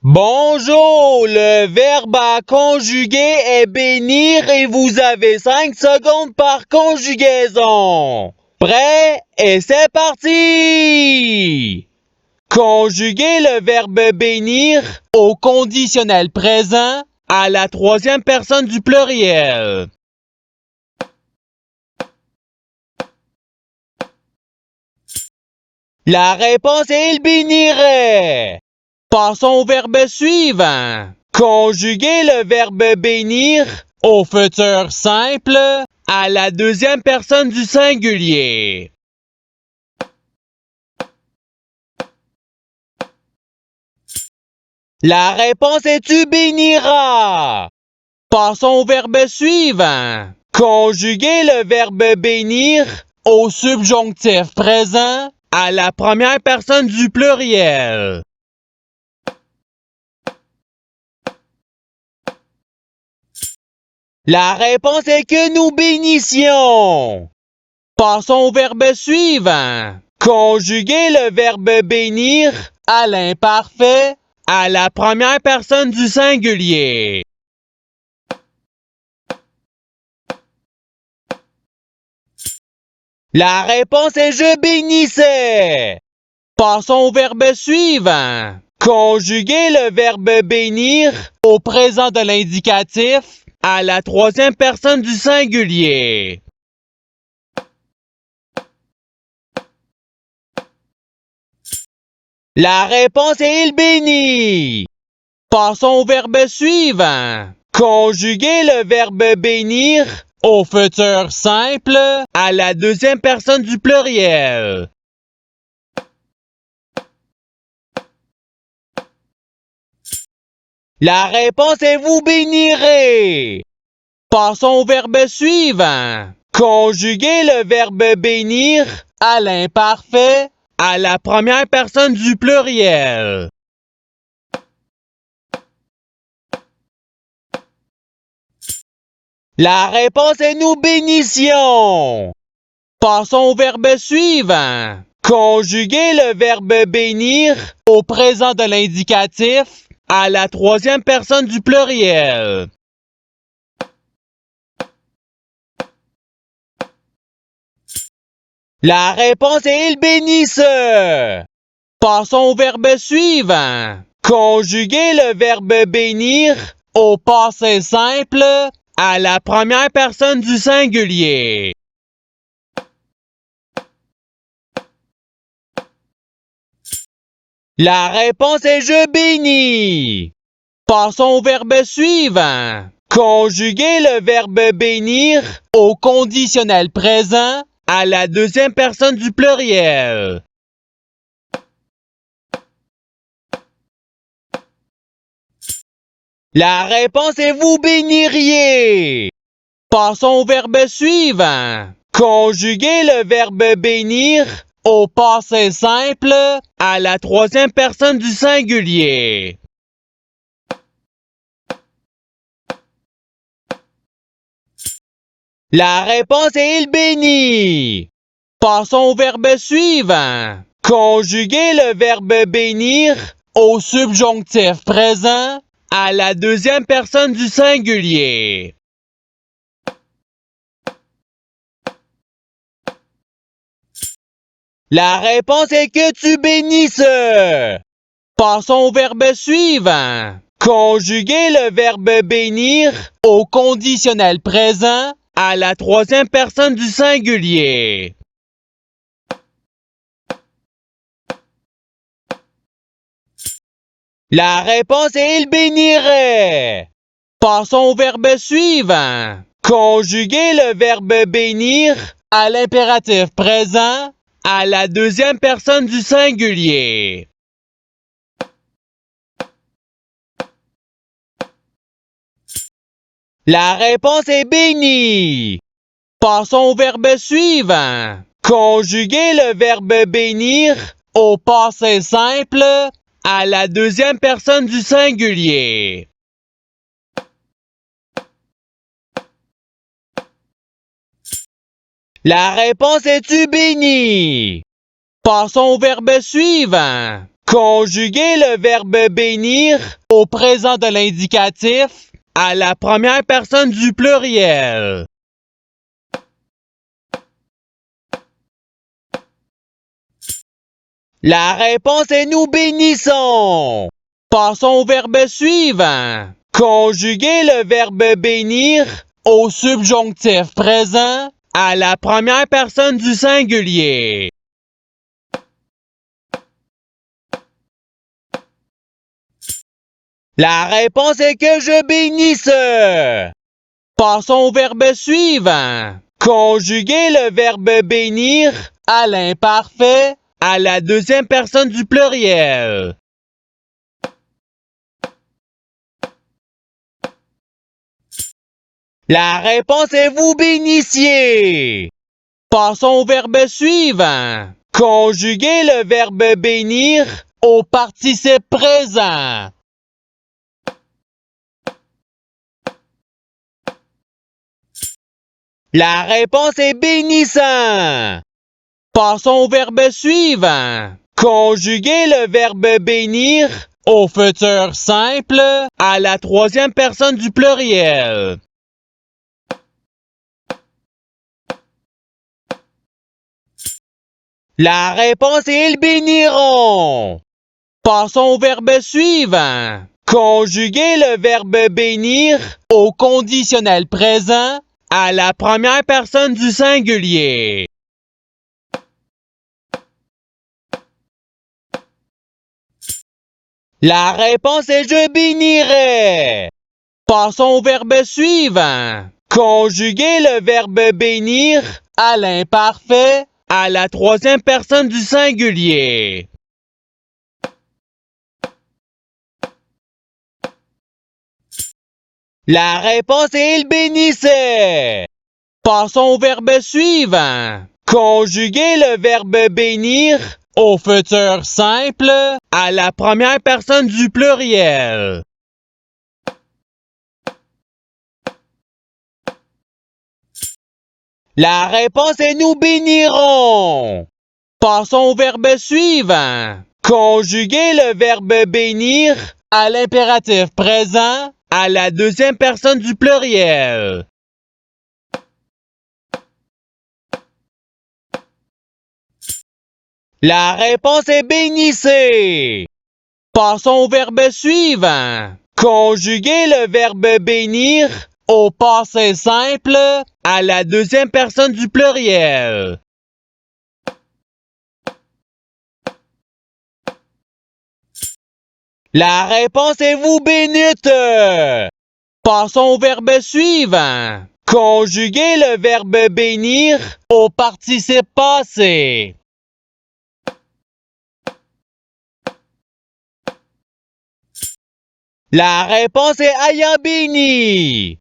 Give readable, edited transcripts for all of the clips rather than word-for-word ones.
Bonjour, le verbe à conjuguer est bénir et vous avez 5 secondes par conjugaison. Prêt? Et c'est parti! Conjuguer le verbe bénir au conditionnel présent à la troisième personne du pluriel. La réponse est il bénirait. Passons au verbe suivant. Conjuguer le verbe bénir au futur simple à la deuxième personne du singulier. La réponse est tu béniras. Passons au verbe suivant. Conjuguer le verbe bénir au subjonctif présent à la première personne du pluriel. La réponse est que nous bénissions. Passons au verbe suivant. Conjuguer le verbe bénir à l'imparfait à la première personne du singulier. La réponse est je bénissais. Passons au verbe suivant. Conjuguer le verbe bénir au présent de l'indicatif à la troisième personne du singulier. La réponse est il bénit. Passons au verbe suivant. Conjuguer le verbe bénir au futur simple à la deuxième personne du pluriel. La réponse est vous bénirez. Passons au verbe suivant. Conjuguer le verbe bénir à l'imparfait à la première personne du pluriel. La réponse est nous bénissions. Passons au verbe suivant. Conjuguer le verbe bénir au présent de l'indicatif à la troisième personne du pluriel. La réponse est il bénisse. Passons au verbe suivant. Conjuguer le verbe bénir au passé simple à la première personne du singulier. La réponse est je bénis. Passons au verbe suivant. Conjuguer le verbe bénir au conditionnel présent à la deuxième personne du pluriel. La réponse est vous béniriez. Passons au verbe suivant. Conjuguer le verbe bénir au passé simple à la troisième personne du singulier. La réponse est il bénit. Passons au verbe suivant. Conjuguer le verbe bénir au subjonctif présent à la deuxième personne du singulier. La réponse est que tu bénisses. Passons au verbe suivant. Conjuguer le verbe bénir au conditionnel présent à la troisième personne du singulier. La réponse est il bénirait. Passons au verbe suivant. Conjuguer le verbe bénir à l'impératif présent à la deuxième personne du singulier. La réponse est bénie. Passons au verbe suivant. Conjuguer le verbe bénir au passé simple à la deuxième personne du singulier. La réponse est tu bénis. Passons au verbe suivant. Conjuguez le verbe bénir au présent de l'indicatif à la première personne du pluriel. La réponse est nous bénissons. Passons au verbe suivant. Conjuguez le verbe bénir au subjonctif présent à la première personne du singulier. La réponse est que je bénisse. Passons au verbe suivant. Conjuguez le verbe bénir à l'imparfait à la deuxième personne du pluriel. La réponse est vous bénissiez. Passons au verbe suivant. Conjuguez le verbe bénir au participe présent. La réponse est bénissant. Passons au verbe suivant. Conjuguez le verbe bénir au futur simple à la troisième personne du pluriel. La réponse est ils béniront. Passons au verbe suivant. Conjuguez le verbe bénir au conditionnel présent à la première personne du singulier. La réponse est je bénirai. Passons au verbe suivant. Conjuguez le verbe bénir à l'imparfait à la troisième personne du singulier. La réponse est il bénissait. Passons au verbe suivant. Conjuguez le verbe bénir au futur simple à la première personne du pluriel. La réponse est nous bénirons. Passons au verbe suivant. Conjuguez le verbe bénir à l'impératif présent à la deuxième personne du pluriel. La réponse est bénissez. Passons au verbe suivant. Conjuguez le verbe bénir au passé simple à la deuxième personne du pluriel. La réponse est vous bénite. Passons au verbe suivant. Conjuguez le verbe bénir au participe passé. La réponse est ayant béni.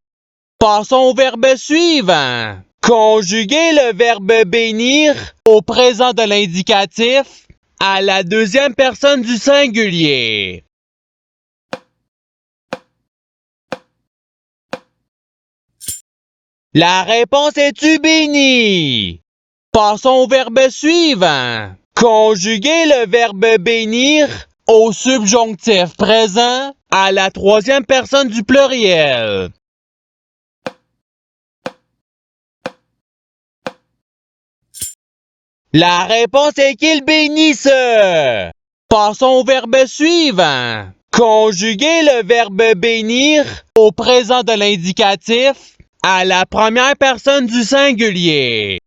Passons au verbe suivant. Conjuguez le verbe bénir au présent de l'indicatif à la deuxième personne du singulier. La réponse est tu béni. Passons au verbe suivant. Conjuguez le verbe bénir au subjonctif présent à la troisième personne du pluriel. La réponse est qu'il bénisse. Passons au verbe suivant. Conjuguez le verbe bénir au présent de l'indicatif à la première personne du singulier.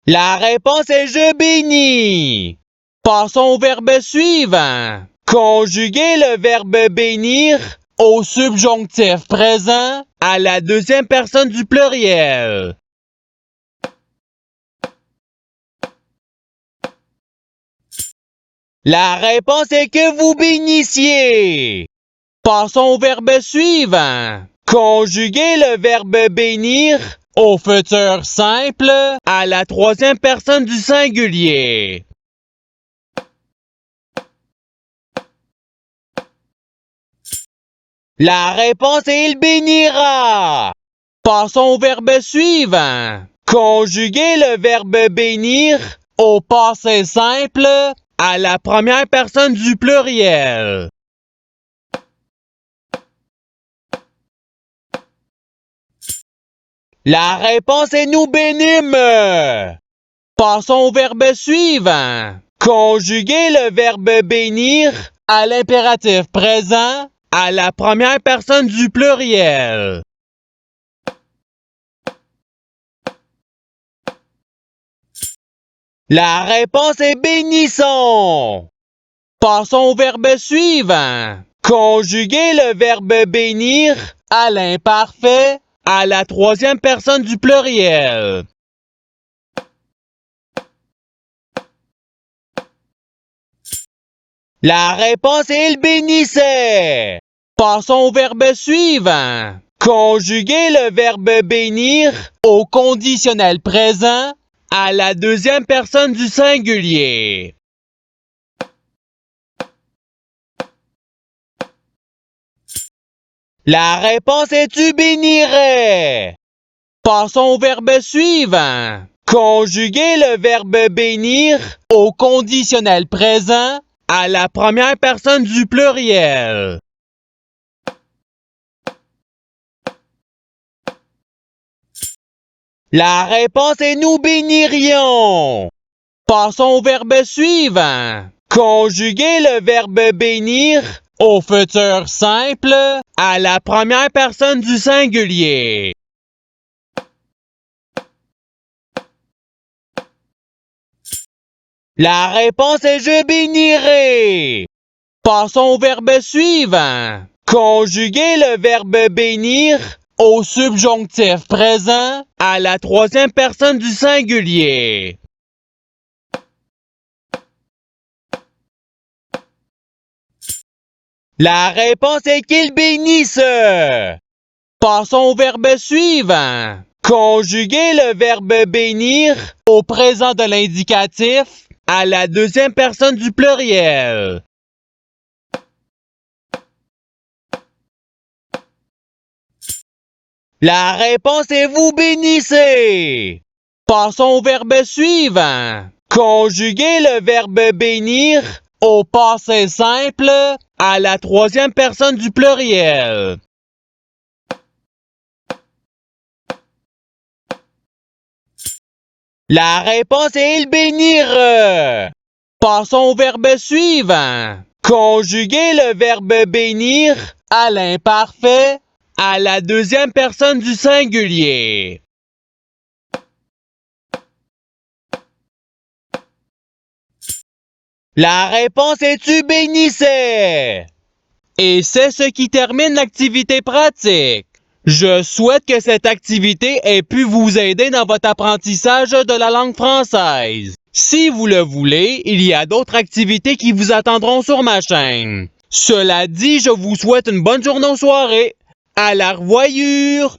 La réponse est je bénis. Passons au verbe suivant. Conjuguez le verbe bénir au subjonctif présent à la deuxième personne du pluriel. La réponse est que vous bénissiez. Passons au verbe suivant. Conjuguez le verbe bénir au futur simple à la troisième personne du singulier. La réponse est il bénira. Passons au verbe suivant. Conjuguez le verbe bénir au passé simple à la première personne du pluriel. La réponse est nous bénîmes. Passons au verbe suivant. Conjuguez le verbe bénir à l'impératif présent à la première personne du pluriel. La réponse est bénissons. Passons au verbe suivant. Conjuguez le verbe bénir à l'imparfait à la troisième personne du pluriel. La réponse est il bénissait. Passons au verbe suivant. Conjuguez le verbe bénir au conditionnel présent à la deuxième personne du singulier. La réponse est tu bénirais. Passons au verbe suivant. Conjuguez le verbe bénir au conditionnel présent à la première personne du pluriel. La réponse est nous bénirions. Passons au verbe suivant. Conjuguez le verbe bénir au futur simple à la première personne du singulier. La réponse est je bénirai. Passons au verbe suivant. Conjuguez le verbe bénir au subjonctif présent à la troisième personne du singulier. La réponse est qu'il bénisse. Passons au verbe suivant. Conjuguez le verbe bénir au présent de l'indicatif à la deuxième personne du pluriel. La réponse est vous bénissez. Passons au verbe suivant. Conjuguez le verbe bénir au passé simple à la troisième personne du pluriel. La réponse est il bénir. Passons au verbe suivant. Conjuguez le verbe bénir à l'imparfait à la deuxième personne du singulier. La réponse est tu bénissais. Et c'est ce qui termine l'activité pratique. Je souhaite que cette activité ait pu vous aider dans votre apprentissage de la langue française. Si vous le voulez, il y a d'autres activités qui vous attendront sur ma chaîne. Cela dit, je vous souhaite une bonne journée ou soirée. À la revoyure!